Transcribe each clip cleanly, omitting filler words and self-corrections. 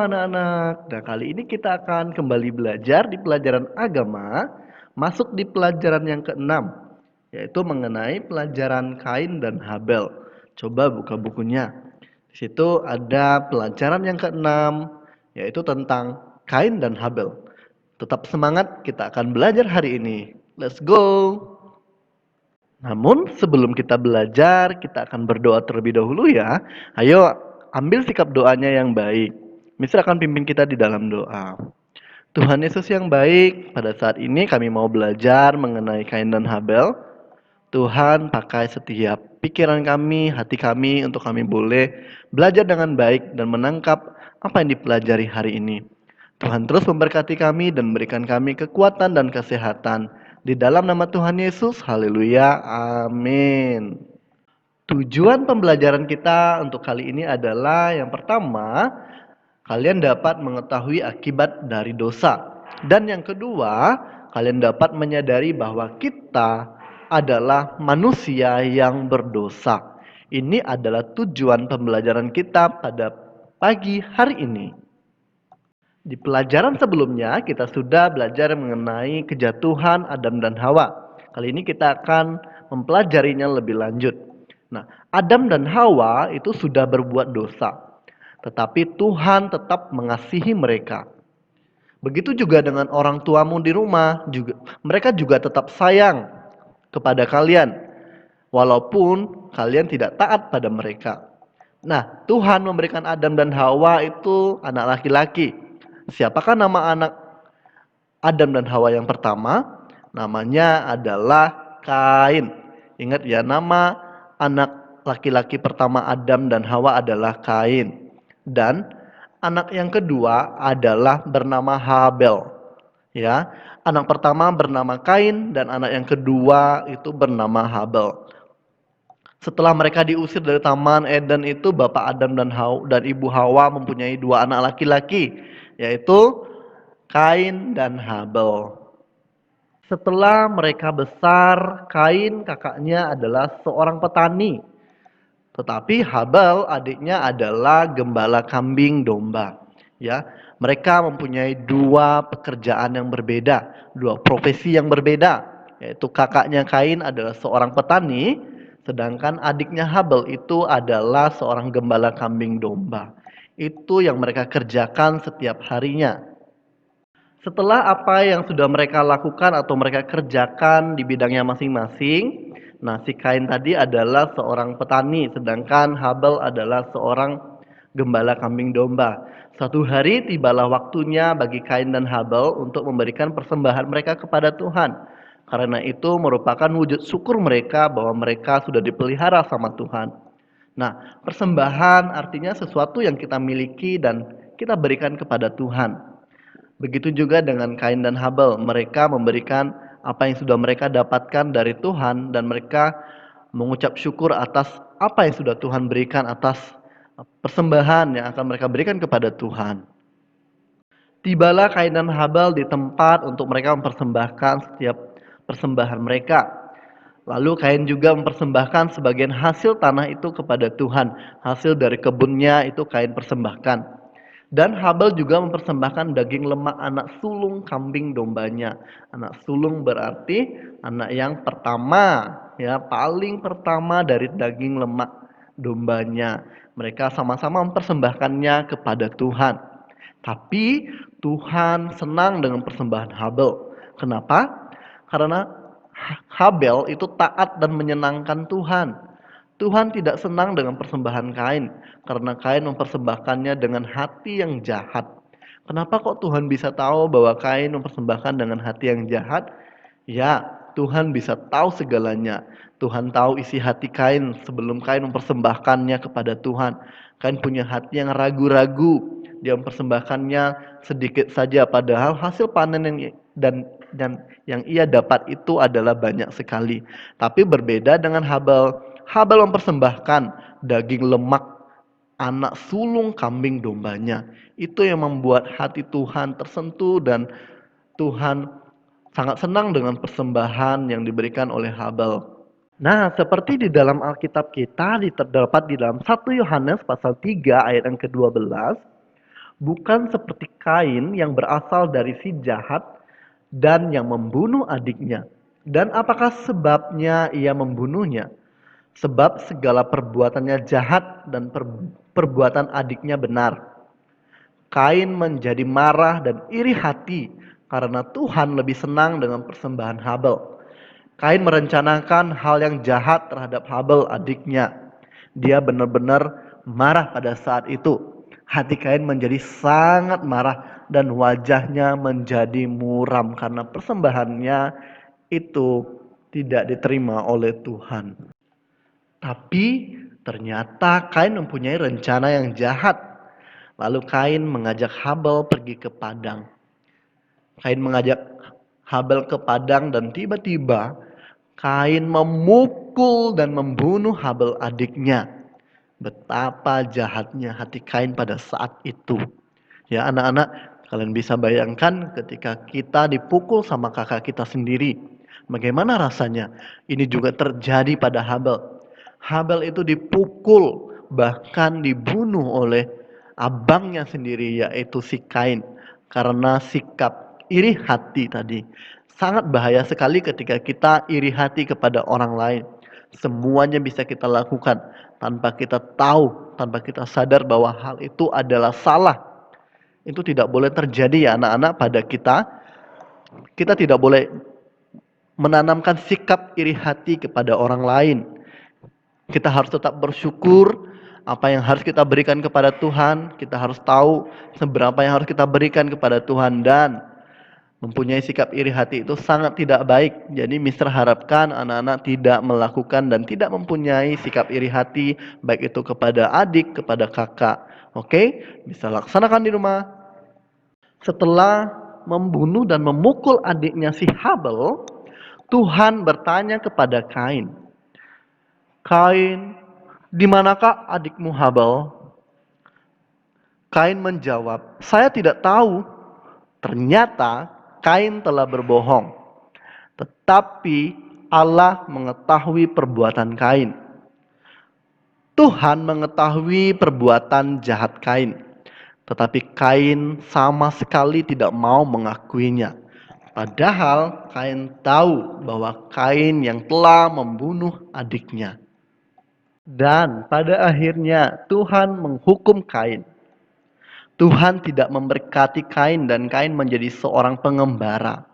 anak-anak. Nah, kali ini kita akan kembali belajar di pelajaran agama, masuk di pelajaran yang keenam, yaitu mengenai pelajaran Kain dan Habel. Coba buka bukunya. Di situ ada pelajaran yang keenam, yaitu tentang Kain dan Habel. Tetap semangat, kita akan belajar hari ini. Let's go! Namun sebelum kita belajar, kita akan berdoa terlebih dahulu ya. Ayo ambil sikap doanya yang baik. Mister akan pimpin kita di dalam doa. Tuhan Yesus yang baik, pada saat ini kami mau belajar mengenai Kain dan Habel. Tuhan pakai setiap pikiran kami, hati kami untuk kami boleh belajar dengan baik dan menangkap apa yang dipelajari hari ini. Tuhan terus memberkati kami dan memberikan kami kekuatan dan kesehatan. Di dalam nama Tuhan Yesus, haleluya, amin. Tujuan pembelajaran kita untuk kali ini adalah yang pertama, kalian dapat mengetahui akibat dari dosa. Dan yang kedua, kalian dapat menyadari bahwa kita adalah manusia yang berdosa. Ini adalah tujuan pembelajaran kita pada pagi hari ini. Di pelajaran sebelumnya kita sudah belajar mengenai kejatuhan Adam dan Hawa. Kali ini kita akan mempelajarinya lebih lanjut. Nah, Adam dan Hawa itu sudah berbuat dosa, tetapi Tuhan tetap mengasihi mereka. Begitu juga dengan orang tuamu di rumah, mereka juga tetap sayang kepada kalian, walaupun kalian tidak taat pada mereka. Nah, Tuhan memberikan Adam dan Hawa itu anak laki-laki. Siapakah nama anak Adam dan Hawa yang pertama? Namanya adalah Kain. Ingat ya, nama anak laki-laki pertama Adam dan Hawa adalah Kain. Dan anak yang kedua adalah bernama Habel. Ya, anak pertama bernama Kain dan anak yang kedua itu bernama Habel. Setelah mereka diusir dari Taman Eden itu, Bapak Adam dan Ibu Hawa mempunyai dua anak laki-laki, yaitu Kain dan Habel. Setelah mereka besar, Kain kakaknya adalah seorang petani. Tetapi Habel adiknya adalah gembala kambing domba. Ya, mereka mempunyai dua pekerjaan yang berbeda, dua profesi yang berbeda, yaitu kakaknya Kain adalah seorang petani, sedangkan adiknya Habel itu adalah seorang gembala kambing domba. Itu yang mereka kerjakan setiap harinya. Setelah apa yang sudah mereka lakukan atau mereka kerjakan di bidangnya masing-masing, nah si Kain tadi adalah seorang petani, sedangkan Habel adalah seorang gembala kambing domba. Suatu hari tibalah waktunya bagi Kain dan Habel untuk memberikan persembahan mereka kepada Tuhan. Karena itu merupakan wujud syukur mereka bahwa mereka sudah dipelihara sama Tuhan. Nah, persembahan artinya sesuatu yang kita miliki dan kita berikan kepada Tuhan. Begitu juga dengan Kain dan Habel, mereka memberikan apa yang sudah mereka dapatkan dari Tuhan dan mereka mengucap syukur atas apa yang sudah Tuhan berikan, atas persembahan yang akan mereka berikan kepada Tuhan. Tibalah Kain dan Habel di tempat untuk mereka mempersembahkan setiap persembahan mereka. Lalu Kain juga mempersembahkan sebagian hasil tanah itu kepada Tuhan. Hasil dari kebunnya itu Kain persembahkan. Dan Habel juga mempersembahkan daging lemak anak sulung kambing dombanya. Anak sulung berarti anak yang pertama, ya, paling pertama dari daging lemak dombanya. Mereka sama-sama mempersembahkannya kepada Tuhan. Tapi Tuhan senang dengan persembahan Habel. Kenapa? Karena Habel itu taat dan menyenangkan Tuhan. Tuhan tidak senang dengan persembahan Kain, karena Kain mempersembahkannya dengan hati yang jahat. Kenapa kok Tuhan bisa tahu bahwa Kain mempersembahkan dengan hati yang jahat? Ya, Tuhan bisa tahu segalanya. Tuhan tahu isi hati Kain sebelum Kain mempersembahkannya kepada Tuhan. Kain punya hati yang ragu-ragu. Dia mempersembahkannya sedikit saja, padahal hasil panen dan yang ia dapat itu adalah banyak sekali. Tapi berbeda dengan Habel. Habel mempersembahkan daging lemak anak sulung kambing dombanya. Itu yang membuat hati Tuhan tersentuh dan Tuhan sangat senang dengan persembahan yang diberikan oleh Habel. Nah, seperti di dalam Alkitab kita terdapat di dalam 1 Yohanes pasal 3 ayat yang ke-12, bukan seperti Kain yang berasal dari si jahat dan yang membunuh adiknya. Dan apakah sebabnya ia membunuhnya? Sebab segala perbuatannya jahat dan perbuatan adiknya benar. Kain menjadi marah dan iri hati karena Tuhan lebih senang dengan persembahan Habel. Kain merencanakan hal yang jahat terhadap Habel adiknya. Dia benar-benar marah pada saat itu. Hati Kain menjadi sangat marah dan wajahnya menjadi muram karena persembahannya itu tidak diterima oleh Tuhan. Tapi ternyata Kain mempunyai rencana yang jahat. Lalu Kain mengajak Habel pergi ke padang. Kain mengajak Habel ke padang dan tiba-tiba Kain memukul dan membunuh Habel adiknya. Betapa jahatnya hati Kain pada saat itu. Ya anak-anak, kalian bisa bayangkan ketika kita dipukul sama kakak kita sendiri. Bagaimana rasanya? Ini juga terjadi pada Habel. Habel itu dipukul, bahkan dibunuh oleh abangnya sendiri, yaitu si Kain. Karena sikap iri hati tadi. Sangat bahaya sekali ketika kita iri hati kepada orang lain. Semuanya bisa kita lakukan tanpa kita tahu, tanpa kita sadar bahwa hal itu adalah salah. Itu tidak boleh terjadi ya anak-anak pada kita. Kita tidak boleh menanamkan sikap iri hati kepada orang lain. Kita harus tetap bersyukur apa yang harus kita berikan kepada Tuhan. Kita harus tahu seberapa yang harus kita berikan kepada Tuhan, dan mempunyai sikap iri hati itu sangat tidak baik. Jadi Mister harapkan anak-anak tidak melakukan dan tidak mempunyai sikap iri hati, baik itu kepada adik, kepada kakak. Oke, bisa laksanakan di rumah. Setelah membunuh dan memukul adiknya si Habel, Tuhan bertanya kepada Kain, "Kain, di manakah adikmu Habel?" Kain menjawab, "Saya tidak tahu." Ternyata Kain telah berbohong. Tetapi Allah mengetahui perbuatan Kain. Tuhan mengetahui perbuatan jahat Kain. Tetapi Kain sama sekali tidak mau mengakuinya. Padahal Kain tahu bahwa Kain yang telah membunuh adiknya. Dan pada akhirnya Tuhan menghukum Kain. Tuhan tidak memberkati Kain dan Kain menjadi seorang pengembara.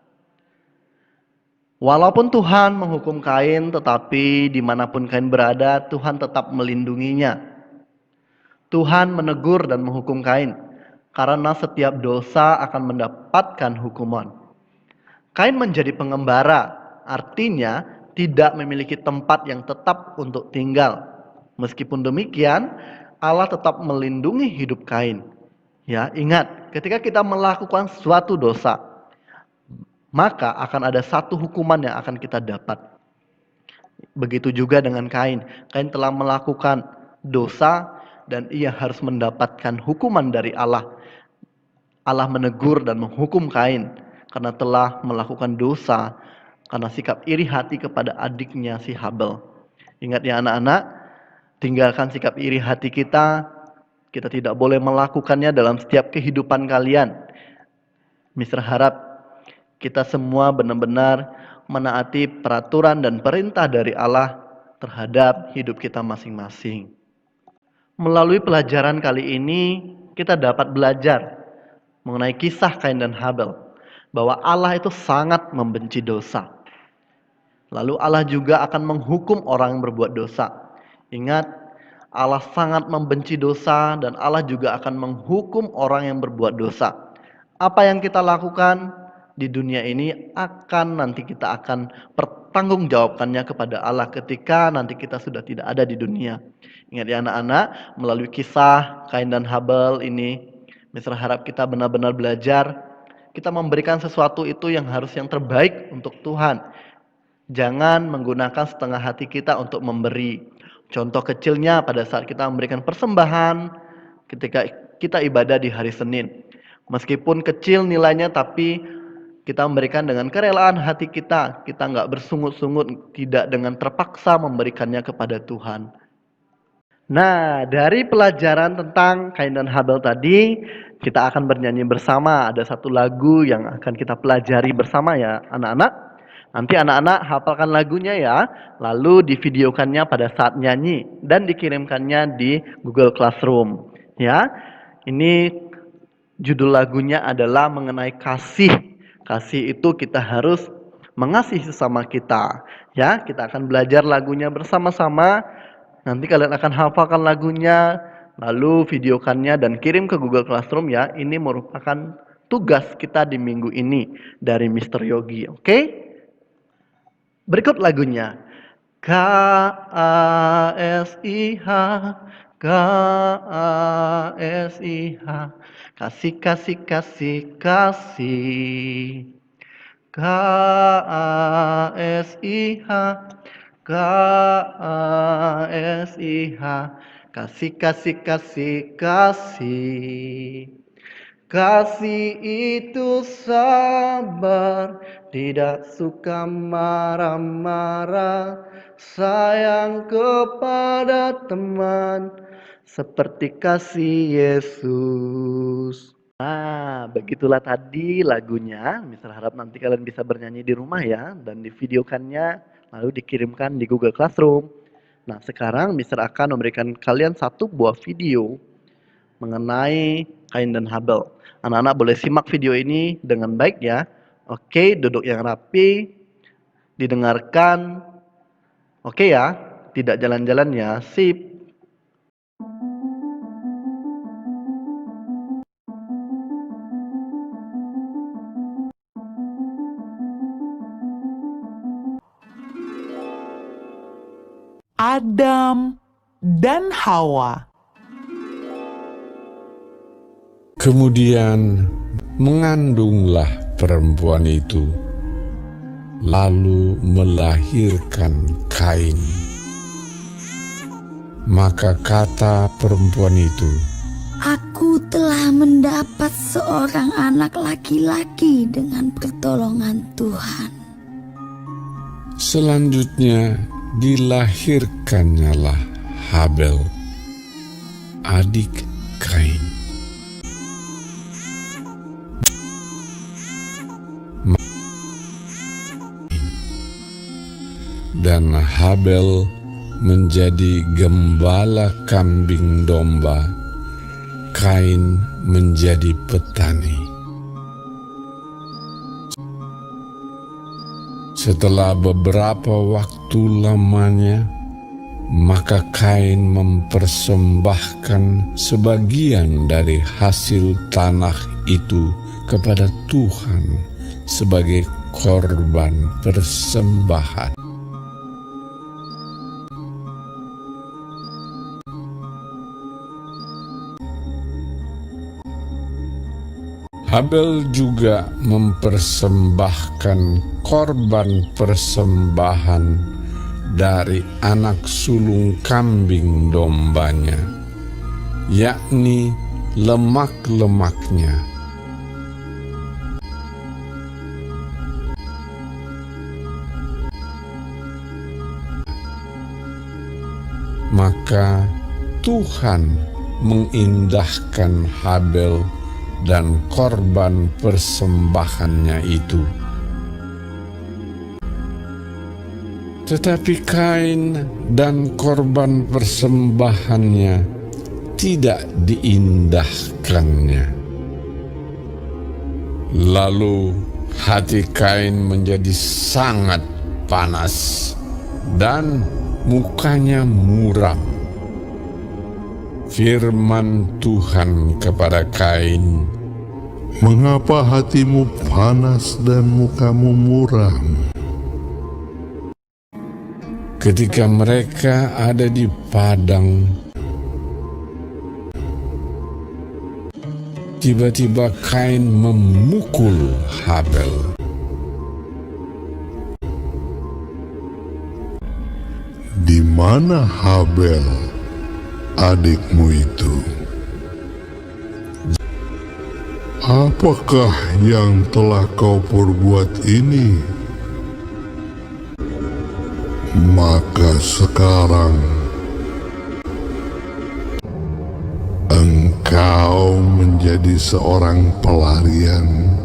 Walaupun Tuhan menghukum Kain, tetapi dimanapun Kain berada, Tuhan tetap melindunginya. Tuhan menegur dan menghukum Kain, karena setiap dosa akan mendapatkan hukuman. Kain menjadi pengembara, artinya tidak memiliki tempat yang tetap untuk tinggal. Meskipun demikian, Allah tetap melindungi hidup Kain. Ya, ingat, ketika kita melakukan suatu dosa, maka akan ada satu hukuman yang akan kita dapat. Begitu juga dengan Kain. Kain telah melakukan dosa dan ia harus mendapatkan hukuman dari Allah. Allah menegur dan menghukum Kain karena telah melakukan dosa, karena sikap iri hati kepada adiknya si Habel. Ingat ya anak-anak, tinggalkan sikap iri hati kita. Kita tidak boleh melakukannya dalam setiap kehidupan kalian. Mister harap kita semua benar-benar menaati peraturan dan perintah dari Allah terhadap hidup kita masing-masing. Melalui pelajaran kali ini, kita dapat belajar mengenai kisah Kain dan Habel, bahwa Allah itu sangat membenci dosa. Lalu Allah juga akan menghukum orang yang berbuat dosa. Ingat, Allah sangat membenci dosa dan Allah juga akan menghukum orang yang berbuat dosa. Apa yang kita lakukan di dunia ini nanti kita akan pertanggungjawabkannya kepada Allah ketika nanti kita sudah tidak ada di dunia. Ingat ya anak-anak, melalui kisah Kain dan Habel ini, Mister harap kita benar-benar belajar. Kita memberikan sesuatu itu yang harus yang terbaik untuk Tuhan. Jangan menggunakan setengah hati kita untuk memberi. Contoh kecilnya pada saat kita memberikan persembahan ketika kita ibadah di hari Senin. Meskipun kecil nilainya, tapi kita memberikan dengan kerelaan hati kita. Kita nggak bersungut-sungut, tidak dengan terpaksa memberikannya kepada Tuhan. Nah, dari pelajaran tentang Kain dan Habel tadi, kita akan bernyanyi bersama. Ada satu lagu yang akan kita pelajari bersama ya, anak-anak. Nanti anak-anak hafalkan lagunya ya, lalu divideokannya pada saat nyanyi dan dikirimkannya di Google Classroom. Ya, ini judul lagunya adalah mengenai kasih. Kasih itu kita harus mengasihi sesama kita. Ya, kita akan belajar lagunya bersama-sama. Nanti kalian akan hafalkan lagunya, lalu videokannya dan kirim ke Google Classroom ya. Ini merupakan tugas kita di minggu ini dari Mister Yogi, oke? Berikut lagunya. K-A-S-I-H, K-A-S-I-H, kasih, kasih, kasih, kasih. K-A-S-I-H, K-A-S-I-H, kasih, kasih, kasih, kasih. Kasih itu sabar, tidak suka marah-marah, sayang kepada teman, seperti kasih Yesus. Nah, begitulah tadi lagunya. Mister harap nanti kalian bisa bernyanyi di rumah ya, dan divideokannya, lalu dikirimkan di Google Classroom. Nah, sekarang Mister akan memberikan kalian satu buah video mengenai Kain dan Habel. Anak-anak boleh simak video ini dengan baik ya. Oke, duduk yang rapi, didengarkan. Oke ya, tidak jalan-jalan ya. Sip. Adam dan Hawa. Kemudian mengandunglah perempuan itu, lalu melahirkan Kain. Maka kata perempuan itu, "Aku telah mendapat seorang anak laki-laki dengan pertolongan Tuhan." selanjutnya dilahirkannyalah Habel, adik Kain. Dan Habel menjadi gembala kambing domba, Kain menjadi petani. Setelah beberapa waktu lamanya, maka Kain mempersembahkan sebagian dari hasil tanah itu kepada Tuhan sebagai korban persembahan. Habel juga mempersembahkan korban persembahan dari anak sulung kambing dombanya, yakni lemak-lemaknya. Maka Tuhan mengindahkan Habel dan korban persembahannya itu. Tetapi Kain dan korban persembahannya tidak diindahkannya. Lalu hati Kain menjadi sangat panas dan mukanya muram. Firman Tuhan kepada Kain, "Mengapa hatimu panas dan mukamu muram?" Ketika mereka ada di padang, tiba-tiba Kain memukul Habel. "Di mana Habel, adikmu itu? Apakah yang telah kau perbuat ini? Maka sekarang kau menjadi seorang pelarian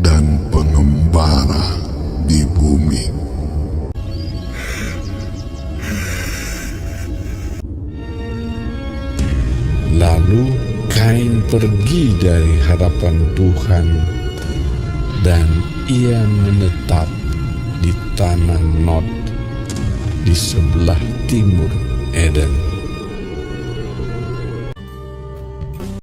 dan pengembara di bumi. Lalu Kain pergi dari hadapan Tuhan, dan ia menetap di tanah Nod di sebelah timur Eden.